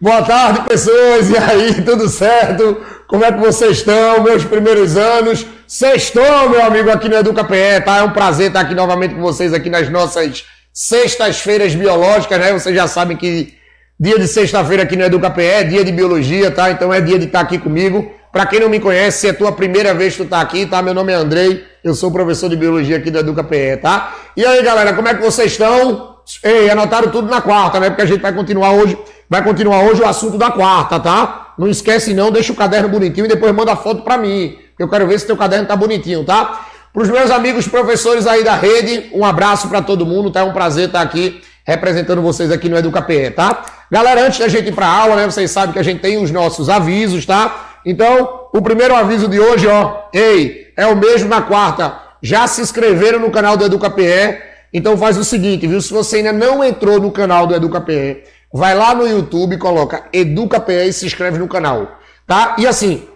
Boa tarde, pessoas. E aí, tudo certo? Como é que vocês estão? Meus primeiros anos. Sextou, meu amigo, aqui no EducaPE, tá? É um prazer estar aqui novamente com vocês aqui nas nossas sextas-feiras biológicas, né? Vocês já sabem que dia de sexta-feira aqui no EducaPE é dia de biologia, tá? Então é dia de estar aqui comigo. Para quem não me conhece, se é a tua primeira vez que tu tá aqui, tá? Meu nome é Andrei, eu sou professor de biologia aqui do EducaPE, tá? E aí, galera, como é que vocês estão? Ei, anotaram tudo na quarta, né? Porque a gente vai continuar hoje o assunto da quarta, tá? Não esquece não, deixa o caderno bonitinho e depois manda a foto pra mim. Eu quero ver se teu caderno tá bonitinho, tá? Pros meus amigos professores aí da rede, um abraço pra todo mundo, tá? É um prazer estar aqui representando vocês aqui no EducaPE, tá? Galera, antes da gente ir pra aula, né? Vocês sabem que a gente tem os nossos avisos, tá? Então, o primeiro aviso de hoje, ó, ei, é o mesmo na quarta. Já se inscreveram no canal do EducaPE? Então faz o seguinte, viu? Se você ainda não entrou no canal do EducaPE, vai lá no YouTube, coloca EducaPE e se inscreve no canal, tá? E assim,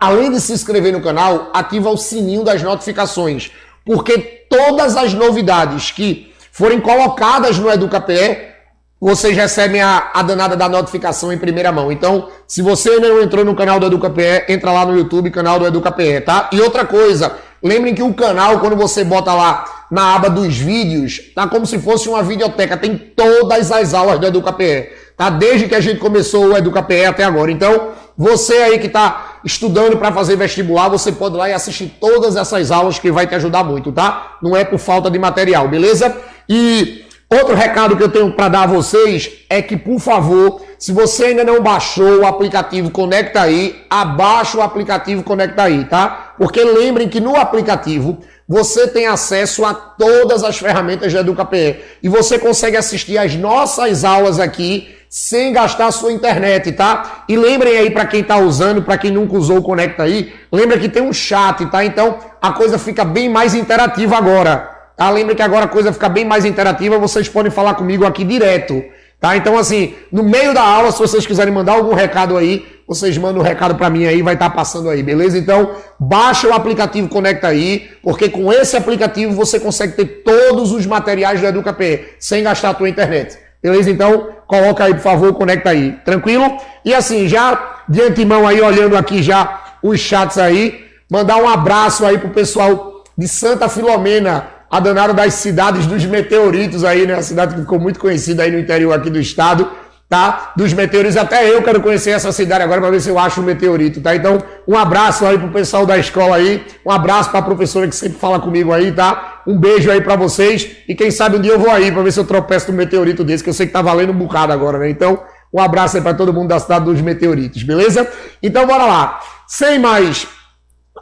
além de se inscrever no canal, ativa o sininho das notificações, porque todas as novidades que forem colocadas no EducaPE, vocês recebem a danada da notificação em primeira mão. Então, se você ainda não entrou no canal do EducaPE, entra lá no YouTube, canal do EducaPE, tá? E outra coisa, lembrem que o canal, quando você bota lá na aba dos vídeos, tá como se fosse uma videoteca, tem todas as aulas do EducaPE, tá? Desde que a gente começou o EducaPE até agora. Então, você aí que tá estudando para fazer vestibular, você pode ir lá e assistir todas essas aulas que vai te ajudar muito, tá? Não é por falta de material, beleza? E outro recado que eu tenho para dar a vocês é que, por favor, se você ainda não baixou o aplicativo Conecta Aí, abaixa o aplicativo Conecta Aí, tá? Porque lembrem que no aplicativo você tem acesso a todas as ferramentas do EducaPE e você consegue assistir as nossas aulas aqui sem gastar a sua internet, tá? E lembrem aí, para quem tá usando, para quem nunca usou o Conecta Aí, lembra que tem um chat, tá? Então a coisa fica bem mais interativa agora. Tá? Lembra que agora a coisa fica bem mais interativa, vocês podem falar comigo aqui direto, tá? Então assim, no meio da aula, se vocês quiserem mandar algum recado aí, vocês mandam um recado para mim aí, vai estar passando aí, beleza? Então, baixa o aplicativo Conecta Aí, porque com esse aplicativo você consegue ter todos os materiais do EducaPE, sem gastar a tua internet, beleza? Então, coloca aí, por favor, Conecta Aí, tranquilo? E assim, já de antemão aí, olhando aqui já os chats aí, mandar um abraço aí pro pessoal de Santa Filomena, a danada das cidades dos meteoritos aí, né? A cidade que ficou muito conhecida aí no interior aqui do estado, tá? Dos meteoritos. Até eu quero conhecer essa cidade agora para ver se eu acho um meteorito, tá? Então, um abraço aí pro pessoal da escola aí. Um abraço pra professora que sempre fala comigo aí, tá? Um beijo aí pra vocês. E quem sabe um dia eu vou aí pra ver se eu tropeço num meteorito desse, que eu sei que tá valendo um bocado agora, né? Então, um abraço aí pra todo mundo da cidade dos meteoritos, beleza? Então, bora lá. Sem mais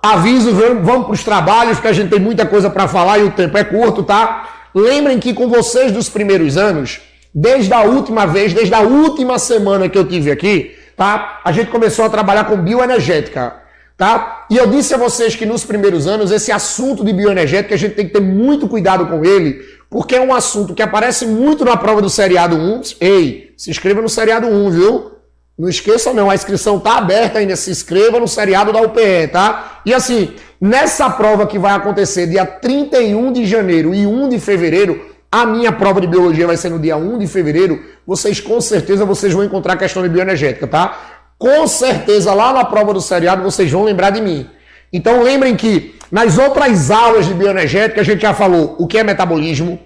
aviso, vamos para os trabalhos, que a gente tem muita coisa para falar e o tempo é curto, tá? Lembrem que com vocês dos primeiros anos, desde a última semana que eu tive aqui, tá? A gente começou a trabalhar com bioenergética, tá? E eu disse a vocês que nos primeiros anos, esse assunto de bioenergética, a gente tem que ter muito cuidado com ele, porque é um assunto que aparece muito na prova do seriado 1. Ei, se inscreva no seriado 1, viu? Não esqueça não, a inscrição tá aberta ainda, se inscreva no seriado da UPE, tá? E assim, nessa prova que vai acontecer dia 31 de janeiro e 1 de fevereiro, a minha prova de biologia vai ser no dia 1 de fevereiro, vocês com certeza vão encontrar a questão de bioenergética, tá? Com certeza lá na prova do seriado vocês vão lembrar de mim. Então lembrem que nas outras aulas de bioenergética a gente já falou o que é metabolismo,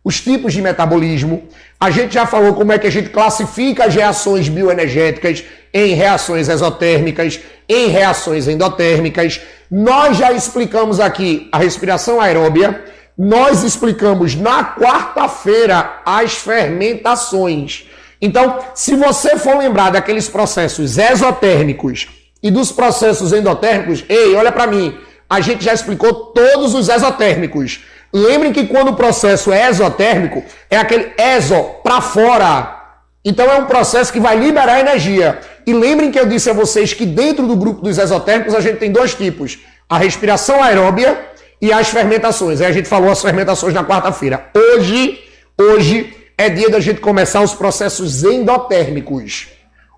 os tipos de metabolismo, a gente já falou como é que a gente classifica as reações bioenergéticas em reações exotérmicas, em reações endotérmicas. Nós já explicamos aqui a respiração aeróbia, nós explicamos na quarta-feira as fermentações. Então, se você for lembrar daqueles processos exotérmicos e dos processos endotérmicos, ei, olha para mim, a gente já explicou todos os exotérmicos. Lembrem que quando o processo é exotérmico, é aquele exo, para fora. Então é um processo que vai liberar energia. E lembrem que eu disse a vocês que dentro do grupo dos exotérmicos a gente tem dois tipos. A respiração aeróbia e as fermentações. Aí a gente falou as fermentações na quarta-feira. Hoje é dia da gente começar os processos endotérmicos.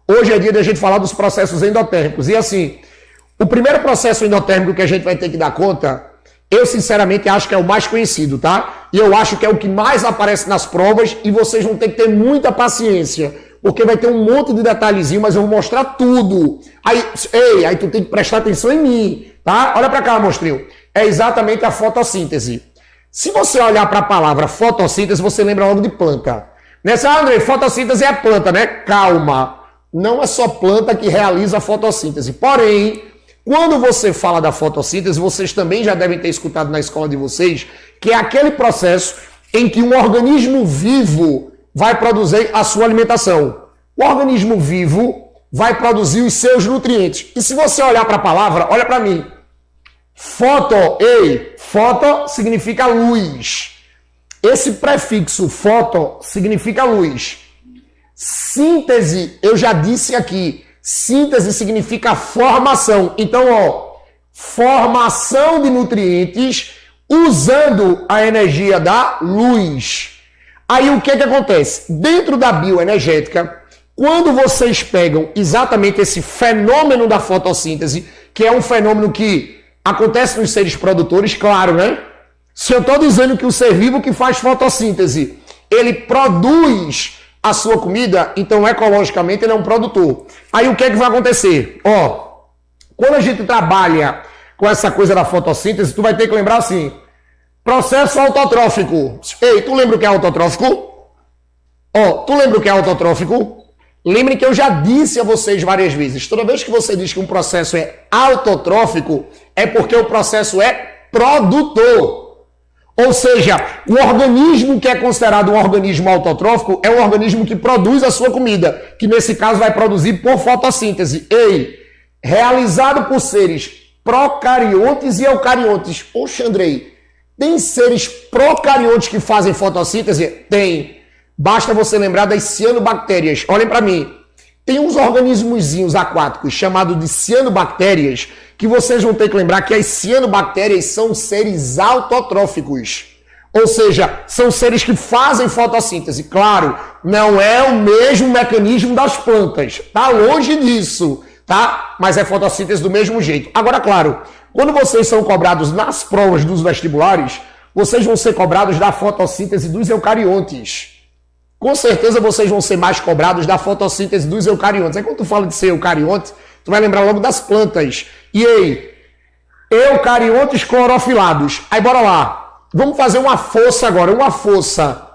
Hoje é dia da gente falar dos processos endotérmicos. E assim, o primeiro processo endotérmico que a gente vai ter que dar conta, eu sinceramente acho que é o mais conhecido, tá? E eu acho que é o que mais aparece nas provas e vocês vão ter que ter muita paciência, porque vai ter um monte de detalhezinho, mas eu vou mostrar tudo. Aí tu tem que prestar atenção em mim, tá? Olha para cá, monstrinho. É exatamente a fotossíntese. Se você olhar para a palavra fotossíntese, você lembra logo de planta. Nessa, André, fotossíntese é planta, né? Calma. Não é só planta que realiza a fotossíntese. Porém, quando você fala da fotossíntese, vocês também já devem ter escutado na escola de vocês, que é aquele processo em que um organismo vivo vai produzir a sua alimentação. O organismo vivo vai produzir os seus nutrientes. E se você olhar para a palavra, olha para mim. Foto significa luz. Esse prefixo foto significa luz. Síntese, eu já disse aqui, síntese significa formação. Então, formação de nutrientes usando a energia da luz. Aí o que acontece? Dentro da bioenergética, quando vocês pegam exatamente esse fenômeno da fotossíntese, que é um fenômeno que acontece nos seres produtores, claro, né? Se eu estou dizendo que o ser vivo que faz fotossíntese, ele produz a sua comida, então ecologicamente ele é um produtor. Aí o que é que vai acontecer? Quando a gente trabalha com essa coisa da fotossíntese, tu vai ter que lembrar assim, processo autotrófico. Ei, tu lembra o que é autotrófico? Tu lembra o que é autotrófico? Lembrem que eu já disse a vocês várias vezes, toda vez que você diz que um processo é autotrófico, é porque o processo é produtor. Ou seja, o organismo que é considerado um organismo autotrófico é um organismo que produz a sua comida, que nesse caso vai produzir por fotossíntese. Realizado por seres procariontes e eucariontes. Oxe, Andrei, tem seres procariontes que fazem fotossíntese? Tem. Basta você lembrar das cianobactérias. Olhem para mim. Tem uns organismozinhos aquáticos chamados de cianobactérias que vocês vão ter que lembrar que as cianobactérias são seres autotróficos. Ou seja, são seres que fazem fotossíntese. Claro, não é o mesmo mecanismo das plantas. Tá longe disso, tá? Mas é fotossíntese do mesmo jeito. Agora, claro, quando vocês são cobrados nas provas dos vestibulares, vocês vão ser cobrados da fotossíntese dos eucariontes. Com certeza vocês vão ser mais cobrados da fotossíntese dos eucariontes. Aí quando tu fala de ser eucarionte, tu vai lembrar logo das plantas. Eucariontes clorofilados. Aí bora lá. Vamos fazer uma força agora, uma força.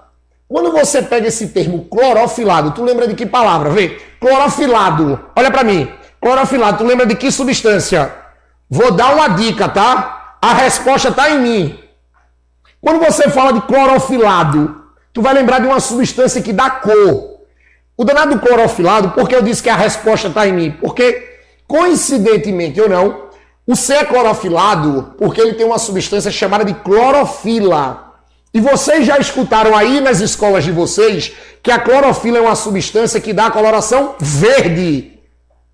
Quando você pega esse termo clorofilado, tu lembra de que palavra? Vê, clorofilado. Olha pra mim. Clorofilado, tu lembra de que substância? Vou dar uma dica, tá? A resposta tá em mim. Quando você fala de clorofilado, tu vai lembrar de uma substância que dá cor. O danado do clorofilado, por que eu disse que a resposta está em mim? Porque, coincidentemente ou não, o C é clorofilado porque ele tem uma substância chamada de clorofila. E vocês já escutaram aí nas escolas de vocês que a clorofila é uma substância que dá a coloração verde.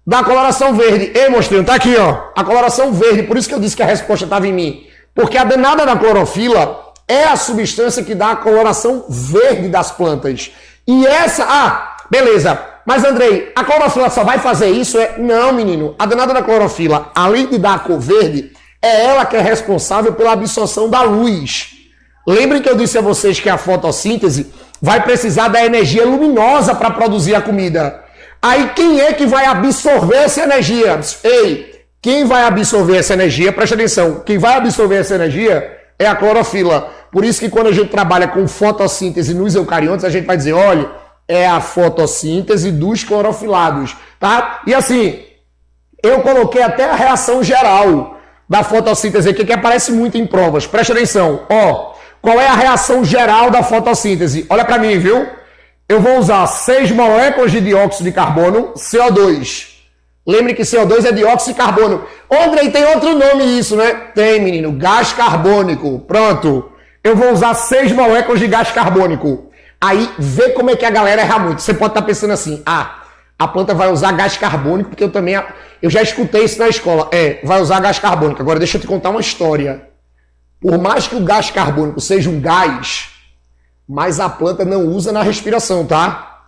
Dá a coloração verde. Ei, monstrinho, tá aqui, ó. A coloração verde. Por isso que eu disse que a resposta estava em mim. Porque a danada da clorofila é a substância que dá a coloração verde das plantas. E essa... beleza. Mas, Andrei, a clorofila só vai fazer isso? Não, menino. A danada da clorofila, além de dar a cor verde, é ela que é responsável pela absorção da luz. Lembrem que eu disse a vocês que a fotossíntese vai precisar da energia luminosa para produzir a comida. Aí, quem é que vai absorver essa energia? Quem vai absorver essa energia? Presta atenção. Quem vai absorver essa energia é a clorofila. Por isso que quando a gente trabalha com fotossíntese nos eucariontes, a gente vai dizer, olha, é a fotossíntese dos clorofilados, tá? E assim, eu coloquei até a reação geral da fotossíntese aqui, que aparece muito em provas. Presta atenção, qual é a reação geral da fotossíntese? Olha para mim, viu? Eu vou usar 6 moléculas de dióxido de carbono, CO2. Lembre que CO2 é dióxido de carbono. Andrei, tem outro nome isso, né? Tem, menino, gás carbônico. Pronto. Eu vou usar 6 moléculas de gás carbônico. Aí, vê como é que a galera erra muito. Você pode estar pensando assim, a planta vai usar gás carbônico, porque eu já escutei isso na escola. Vai usar gás carbônico. Agora, deixa eu te contar uma história. Por mais que o gás carbônico seja um gás, mas a planta não usa na respiração, tá?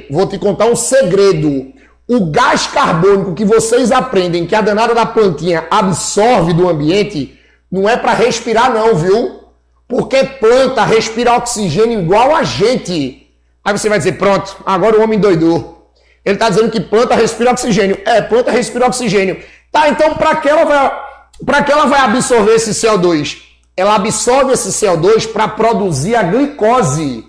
Vou te contar um segredo. O gás carbônico que vocês aprendem que a danada da plantinha absorve do ambiente, não é para respirar não, viu? Porque planta respira oxigênio igual a gente. Aí você vai dizer, pronto, agora o homem doidou. Ele está dizendo que planta respira oxigênio. Planta respira oxigênio. Tá, então para que ela vai absorver esse CO2? Ela absorve esse CO2 para produzir a glicose.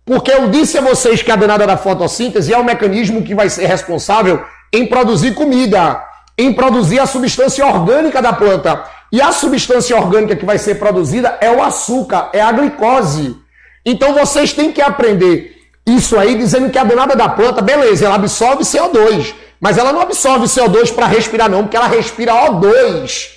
Porque eu disse a vocês que a danada da fotossíntese é o mecanismo que vai ser responsável em produzir comida, em produzir a substância orgânica da planta. E a substância orgânica que vai ser produzida é o açúcar, é a glicose. Então vocês têm que aprender isso aí dizendo que a danada da planta, beleza, ela absorve CO2, mas ela não absorve CO2 para respirar não, porque ela respira O2.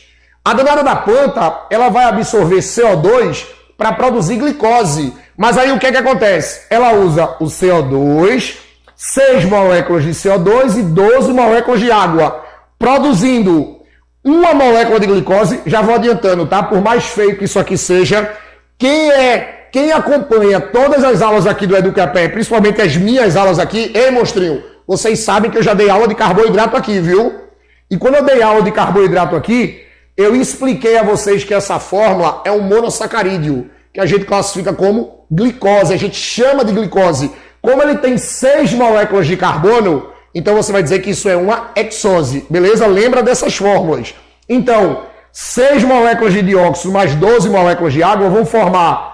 A danada da planta, ela vai absorver CO2 para produzir glicose. Mas aí o que acontece? Ela usa o CO2, 6 moléculas de CO2 e 12 moléculas de água, produzindo uma molécula de glicose. Já vou adiantando, tá? Por mais feio que isso aqui seja, quem acompanha todas as aulas aqui do Educapé, principalmente as minhas aulas aqui, monstrinho, vocês sabem que eu já dei aula de carboidrato aqui, viu? E quando eu dei aula de carboidrato aqui, eu expliquei a vocês que essa fórmula é um monossacarídeo, que a gente classifica como glicose, a gente chama de glicose. Como ele tem 6 moléculas de carbono, então você vai dizer que isso é uma hexose, beleza? Lembra dessas fórmulas. Então, 6 moléculas de dióxido mais 12 moléculas de água vão formar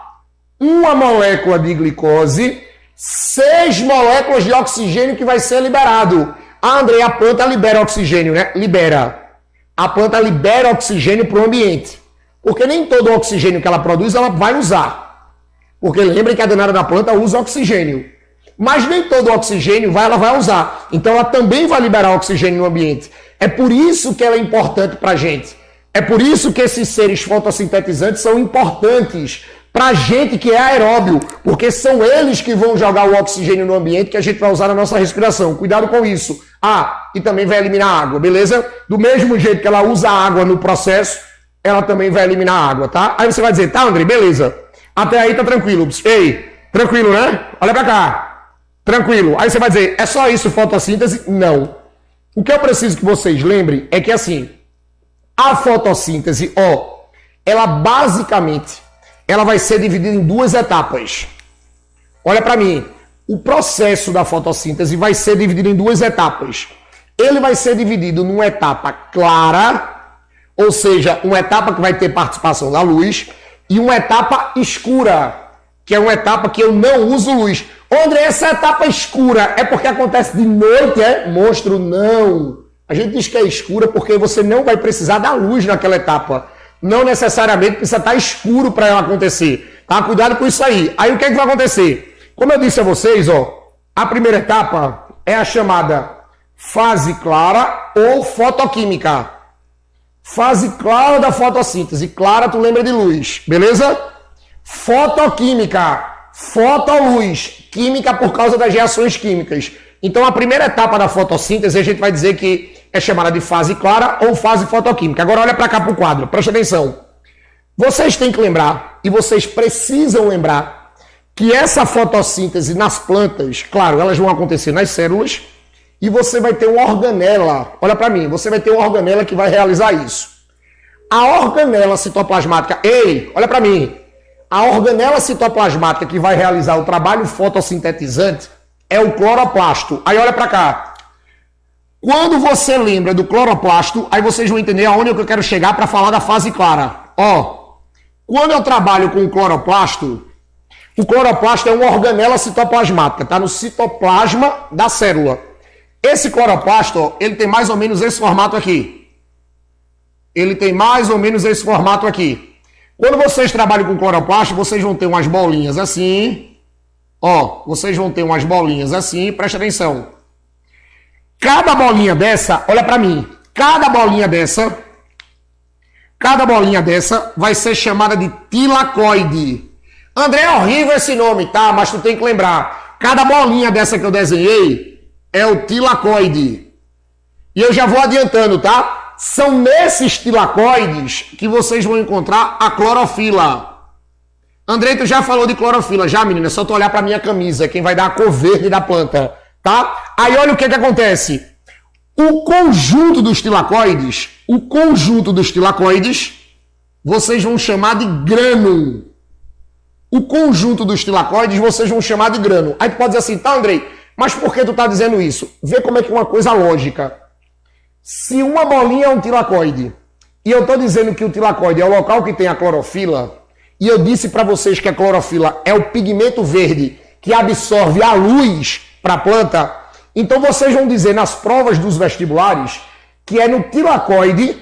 uma molécula de glicose, 6 moléculas de oxigênio que vai ser liberado. Ah, André, a planta libera oxigênio, né? Libera. A planta libera oxigênio para o ambiente. Porque nem todo o oxigênio que ela produz, ela vai usar. Porque lembre que a danada da planta usa oxigênio. Mas nem todo o oxigênio ela vai usar. Então ela também vai liberar oxigênio no ambiente. É por isso que ela é importante para a gente. É por isso que esses seres fotossintetizantes são importantes para a gente que é aeróbio. Porque são eles que vão jogar o oxigênio no ambiente que a gente vai usar na nossa respiração. Cuidado com isso. Ah, e também vai eliminar a água, beleza? Do mesmo jeito que ela usa a água no processo, ela também vai eliminar a água, tá? Aí você vai dizer, tá, André, beleza. Até aí tá tranquilo. Ei, tranquilo, né? Olha pra cá. Tranquilo. Aí você vai dizer, é só isso fotossíntese? Não. O que eu preciso que vocês lembrem é que assim, a fotossíntese, ela basicamente, ela vai ser dividida em 2 etapas. Olha pra mim. O processo da fotossíntese vai ser dividido em 2 etapas. Ele vai ser dividido numa etapa clara, ou seja, uma etapa que vai ter participação da luz, e uma etapa escura, que é uma etapa que eu não uso luz. André, essa etapa escura é porque acontece de noite, Monstro, não. A gente diz que é escura porque você não vai precisar da luz naquela etapa. Não necessariamente precisa estar escuro para ela acontecer. Tá? Cuidado com isso aí. Aí o que é que vai acontecer? Como eu disse a vocês, a primeira etapa é a chamada fase clara ou fotoquímica. Fase clara da fotossíntese. Clara, tu lembra de luz, beleza? Fotoquímica, fotoluz, química por causa das reações químicas. Então a primeira etapa da fotossíntese a gente vai dizer que é chamada de fase clara ou fase fotoquímica. Agora olha para cá para o quadro, presta atenção. Vocês têm que lembrar, e vocês precisam lembrar, que essa fotossíntese nas plantas, claro, elas vão acontecer nas células, e você vai ter uma organela, olha para mim, você vai ter uma organela que vai realizar isso. A organela citoplasmática, olha para mim, a organela citoplasmática que vai realizar o trabalho fotossintetizante é o cloroplasto. Aí olha para cá. Quando você lembra do cloroplasto, aí vocês vão entender aonde eu quero chegar para falar da fase clara. Quando eu trabalho com o cloroplasto é uma organela citoplasmática, tá no citoplasma da célula. Esse cloroplasto, ele tem mais ou menos esse formato aqui. Quando vocês trabalham com cloroplasto, vocês vão ter umas bolinhas assim. Vocês vão ter umas bolinhas assim, presta atenção. Cada bolinha dessa, olha pra mim, cada bolinha dessa vai ser chamada de tilacoide. André, é horrível esse nome, tá? Mas tu tem que lembrar, cada bolinha dessa que eu desenhei é o tilacoide. E eu já vou adiantando, tá? São nesses tilacoides que vocês vão encontrar a clorofila. André, tu já falou de clorofila, já, menina? É só tu olhar pra minha camisa, quem vai dar a cor verde da planta, tá? Aí olha o que acontece. O conjunto dos tilacoides, vocês vão chamar de grânum. o conjunto dos tilacoides vocês vão chamar de grânulo. Aí tu pode dizer assim, tá, Andrei, mas por que tu tá dizendo isso? Vê como é que é uma coisa lógica. Se uma bolinha é um tilacoide, e eu tô dizendo que o tilacoide é o local que tem a clorofila, e eu disse para vocês que a clorofila é o pigmento verde que absorve a luz para a planta, então vocês vão dizer nas provas dos vestibulares que é no tilacoide,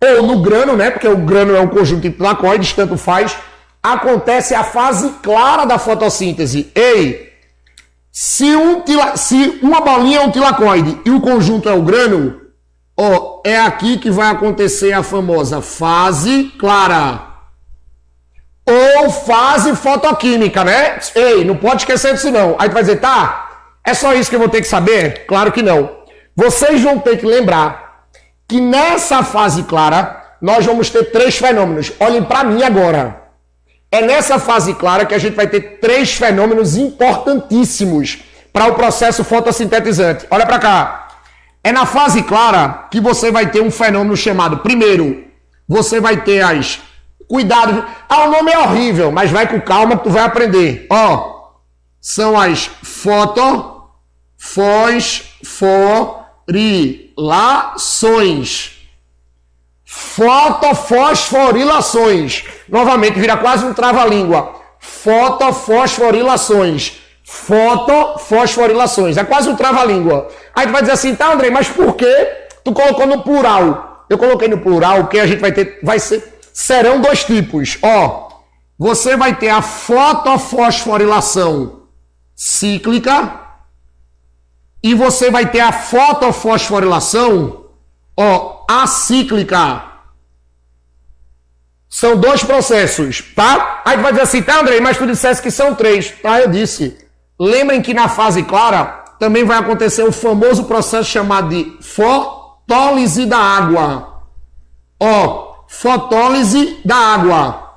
ou no grano, né? Porque o grano é um conjunto de tilacoides, tanto faz, acontece a fase clara da fotossíntese. Ei, se uma bolinha é um tilacoide e o conjunto é o grano, ó, é aqui que vai acontecer a famosa fase clara. Ou fase fotoquímica, né? Ei, não pode esquecer disso não. Aí tu vai dizer, tá, é só isso que eu vou ter que saber? Claro que não. Vocês vão ter que lembrar que nessa fase clara, nós vamos ter 3 fenômenos. Olhem para mim agora. É nessa fase clara que a gente vai ter 3 fenômenos importantíssimos para o processo fotossintetizante. Olha para cá. É na fase clara que você vai ter um fenômeno chamado, primeiro, você vai ter as... Cuidado. Ah, o nome é horrível, mas vai com calma que tu vai aprender. Ó, são as fotofosforilações. Fotofosforilações. Novamente, vira quase um trava-língua. Fotofosforilações. Fotofosforilações. É quase um trava-língua. Aí tu vai dizer assim, tá, Andrei, mas por que tu colocou no plural? Eu coloquei no plural porque a gente serão 2 tipos. Ó, você vai ter a fotofosforilação cíclica e você vai ter a fotofosforilação, ó, acíclica. São 2 processos, tá? Aí tu vai dizer assim, tá, Andrei, mas tu disseste que são 3. Tá, eu disse. Lembrem que na fase clara também vai acontecer o famoso processo chamado de fotólise da água. Ó, fotólise da água.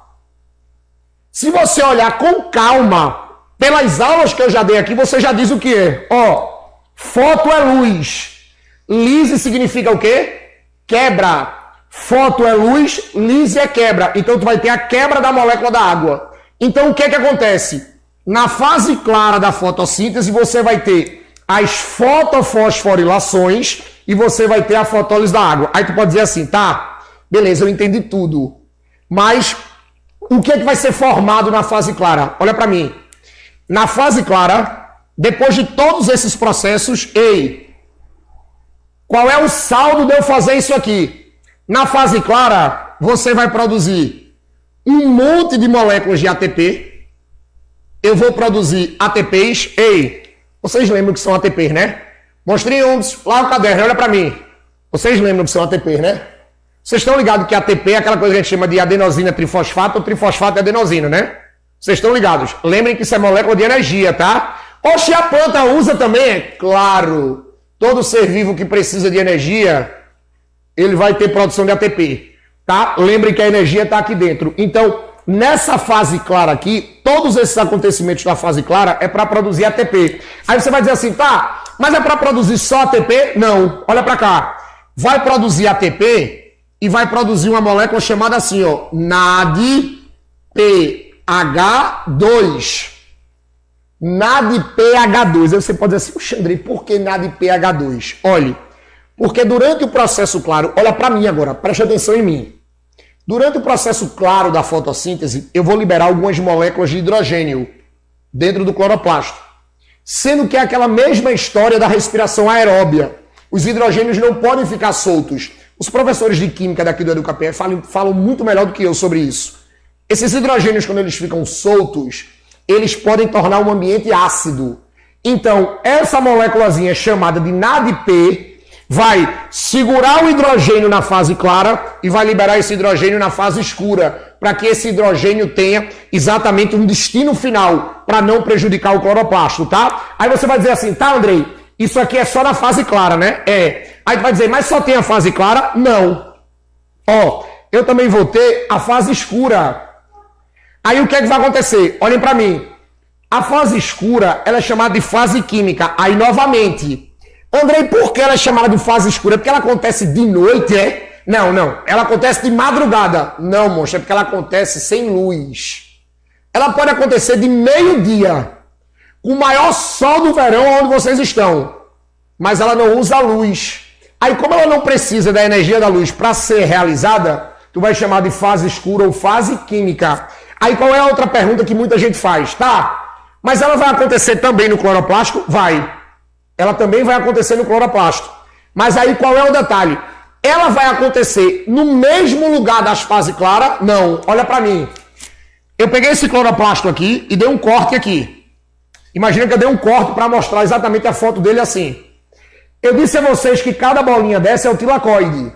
Se você olhar com calma, pelas aulas que eu já dei aqui, você já diz o que é. Ó, foto é luz. Lise significa o quê? Quebra. Foto é luz, lise é quebra. Então tu vai ter a quebra da molécula da água. Então o que é que acontece? Na fase clara da fotossíntese, você vai ter as fotofosforilações e você vai ter a fotólise da água. Aí tu pode dizer assim, tá? Beleza, eu entendi tudo. Mas o que é que vai ser formado na fase clara? Olha para mim. Na fase clara, depois de todos esses processos, ei, qual é o saldo de eu fazer isso aqui? Na fase clara, você vai produzir um monte de moléculas de ATP. Eu vou produzir ATPs. Ei, vocês lembram que são ATPs, né? Mostrei lá o caderno, olha para mim. Vocês lembram que são ATPs, né? Vocês estão ligados que ATP é aquela coisa que a gente chama de adenosina trifosfato ou trifosfato e adenosina, né? Vocês estão ligados? Lembrem que isso é molécula de energia, tá? Oxe, a planta usa também? Claro. Todo ser vivo que precisa de energia, ele vai ter produção de ATP, tá? Lembrem que a energia está aqui dentro. Então, nessa fase clara aqui, todos esses acontecimentos da fase clara é para produzir ATP. Aí você vai dizer assim, tá, mas é para produzir só ATP? Não. Olha para cá. Vai produzir ATP... e vai produzir uma molécula chamada assim, ó, NADPH2. NADPH2. Aí você pode dizer assim, puxa, Andrei, por que NADPH2? Olhe, porque durante o processo claro, olha para mim agora, preste atenção em mim. Durante o processo claro da fotossíntese, eu vou liberar algumas moléculas de hidrogênio dentro do cloroplasto. Sendo que é aquela mesma história da respiração aeróbia. Os hidrogênios não podem ficar soltos. Os professores de química daqui do EducaPE falam muito melhor do que eu sobre isso. Esses hidrogênios, quando eles ficam soltos, eles podem tornar um ambiente ácido. Então, essa moléculazinha chamada de NADP vai segurar o hidrogênio na fase clara e vai liberar esse hidrogênio na fase escura, para que esse hidrogênio tenha exatamente um destino final, para não prejudicar o cloroplasto, tá? Aí você vai dizer assim, tá, Andrei, isso aqui é só na fase clara, né? É. Aí tu vai dizer, mas só tem a fase clara? Não. Ó, eu também vou ter a fase escura. Aí o que é que vai acontecer? Olhem para mim. A fase escura, ela é chamada de fase química. Aí, novamente, Andrei, por que ela é chamada de fase escura? Porque ela acontece de noite, é? Não. Ela acontece de madrugada. Não, moça, é porque ela acontece sem luz. ela pode acontecer de meio-dia, com o maior sol do verão onde vocês estão, mas ela não usa luz. Aí, como ela não precisa da energia da luz para ser realizada, tu vai chamar de fase escura ou fase química. Aí, qual é a outra pergunta que muita gente faz? Tá, mas ela vai acontecer também no cloroplasto? Vai. Ela também vai acontecer no cloroplasto. Mas aí, qual é o detalhe? Ela vai acontecer no mesmo lugar das fases claras? Não. Olha para mim. Eu peguei esse cloroplasto aqui e dei um corte aqui. Imagina que eu dei um corte para mostrar exatamente a foto dele assim. Eu disse a vocês que cada bolinha dessa é o tilacoide.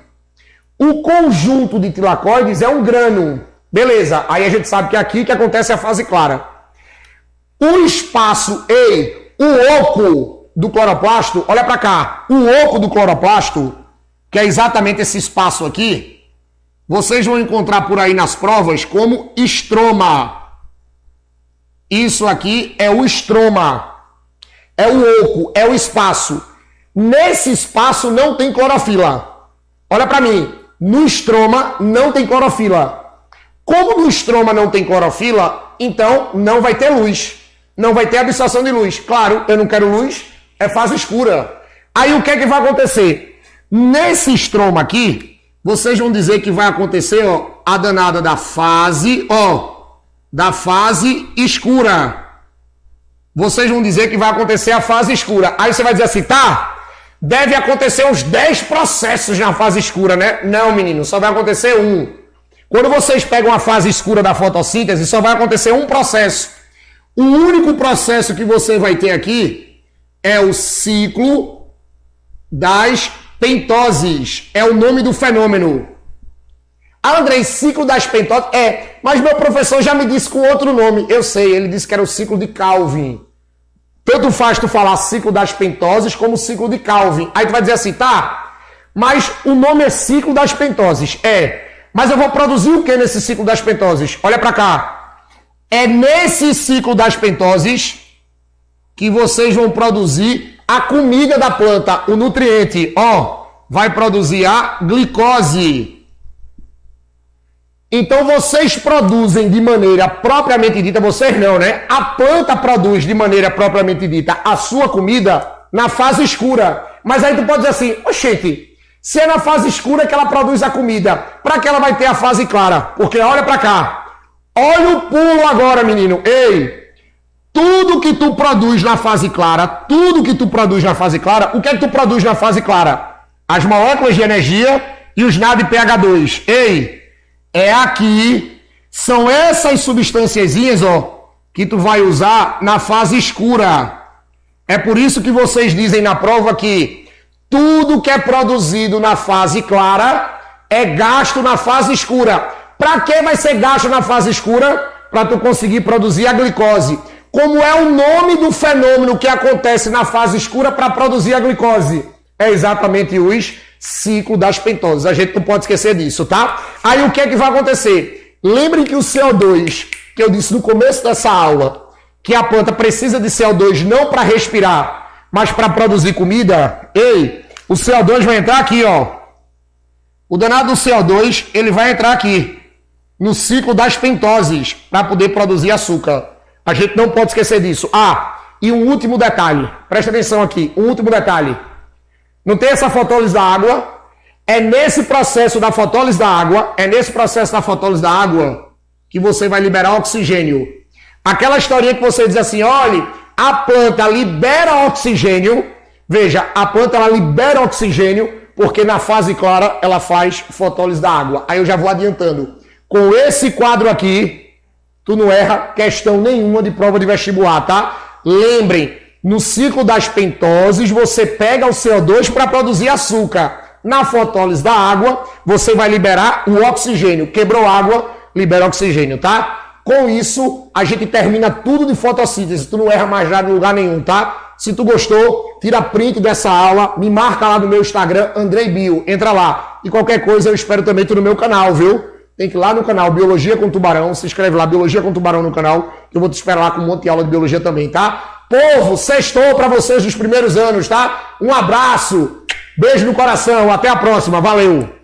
O conjunto de tilacoides é um grano. Beleza, aí a gente sabe que é aqui que acontece a fase clara. O espaço o oco do cloroplasto, olha para cá. O oco do cloroplasto, que é exatamente esse espaço aqui, vocês vão encontrar por aí nas provas como estroma. Isso aqui é o estroma. É o oco, é o espaço. Nesse espaço não tem clorofila. Olha para mim. No estroma não tem clorofila. Como no estroma não tem clorofila, então não vai ter luz. Não vai ter absorção de luz. Claro, eu não quero luz, é fase escura. Aí o que é que vai acontecer? Nesse estroma aqui, vocês vão dizer que vai acontecer, ó, a danada da fase escura. Vocês vão dizer que vai acontecer a fase escura. Aí você vai dizer assim, tá, deve acontecer uns 10 processos na fase escura, né? Não, menino, só vai acontecer um. Quando vocês pegam a fase escura da fotossíntese, só vai acontecer um processo. O único processo que você vai ter aqui é o ciclo das pentoses. É o nome do fenômeno. Ah, Andrei, ciclo das pentoses? É, mas meu professor já me disse com outro nome. Eu sei, ele disse que era o ciclo de Calvin. Tanto faz tu falar ciclo das pentoses como ciclo de Calvin. Aí tu vai dizer assim, tá, mas o nome é ciclo das pentoses. É, mas eu vou produzir o que nesse ciclo das pentoses? Olha para cá. É nesse ciclo das pentoses que vocês vão produzir a comida da planta, o nutriente. Ó, vai produzir a glicose. Então vocês produzem de maneira propriamente dita, vocês não, né? A planta produz de maneira propriamente dita a sua comida na fase escura. Mas aí tu pode dizer assim, oxente, se é na fase escura que ela produz a comida, para que ela vai ter a fase clara? Porque olha para cá. Olha o pulo agora, menino. Ei, tudo que tu produz na fase clara, o que é que tu produz na fase clara? As moléculas de energia e os NADPH2. Ei, é aqui, são essas substânciazinhas, ó, que tu vai usar na fase escura. É por isso que vocês dizem na prova que tudo que é produzido na fase clara é gasto na fase escura. Para que vai ser gasto na fase escura? Para tu conseguir produzir a glicose. Como é o nome do fenômeno que acontece na fase escura para produzir a glicose? É exatamente os ciclo das pentoses. A gente não pode esquecer disso, tá? Aí o que é que vai acontecer? Lembrem que o CO2, que eu disse no começo dessa aula, que a planta precisa de CO2 não para respirar, mas para produzir comida. Ei, o CO2 vai entrar aqui, ó. O danado do CO2, ele vai entrar aqui, no ciclo das pentoses, para poder produzir açúcar. A gente não pode esquecer disso. Ah, e um último detalhe. Presta atenção aqui, um último detalhe. Não tem essa fotólise da água? É nesse processo da fotólise da água, que você vai liberar oxigênio. Aquela historinha que você diz assim, olha, a planta libera oxigênio. Veja, a planta ela libera oxigênio porque na fase clara ela faz fotólise da água. Aí eu já vou adiantando. Com esse quadro aqui, tu não erra questão nenhuma de prova de vestibular, tá? Lembrem, no ciclo das pentoses, você pega o CO2 para produzir açúcar. Na fotólise da água, você vai liberar o oxigênio. Quebrou água, libera oxigênio, tá? Com isso, a gente termina tudo de fotossíntese. Tu não erra mais nada em lugar nenhum, tá? Se tu gostou, tira print dessa aula, me marca lá no meu Instagram, Andrei Bio. Entra lá. E qualquer coisa, eu espero também tu no meu canal, viu? Tem que ir lá no canal Biologia com Tubarão, se inscreve lá, Biologia com Tubarão no canal, que eu vou te esperar lá com um monte de aula de biologia também, tá? Povo, sextou para vocês dos primeiros anos, tá? Um abraço, beijo no coração, até a próxima, valeu!